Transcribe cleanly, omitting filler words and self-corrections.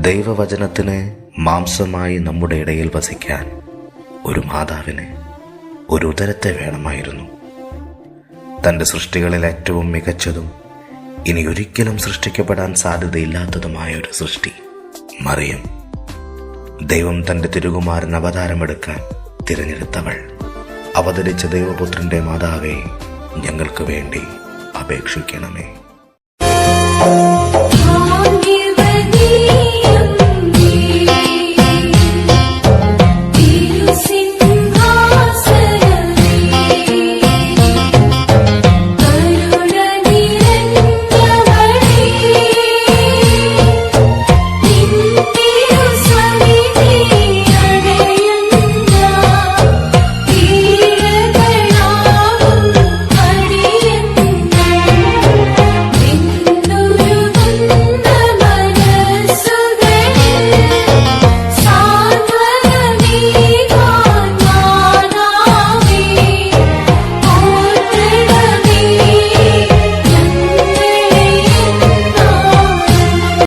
ദൈവവചനത്തിന് മാംസമായി നമ്മുടെ ഇടയിൽ വസിക്കാൻ ഒരു മാതാവിന് ഒരു ഉദരത്തെ വേണമായിരുന്നു. തൻ്റെ സൃഷ്ടികളിൽ ഏറ്റവും മികച്ചതും ഇനി ഒരിക്കലും സൃഷ്ടിക്കപ്പെടാൻ സാധ്യതയില്ലാത്തതുമായ ഒരു സൃഷ്ടി മറിയം. ദൈവം തൻ്റെ തിരുകുമാരൻ അവതാരമെടുക്കാൻ തിരഞ്ഞെടുത്തവൾ. അവതരിച്ച ദൈവപുത്രന്റെ മാതാവേ, ഞങ്ങൾക്ക് വേണ്ടി അപേക്ഷിക്കണമേ.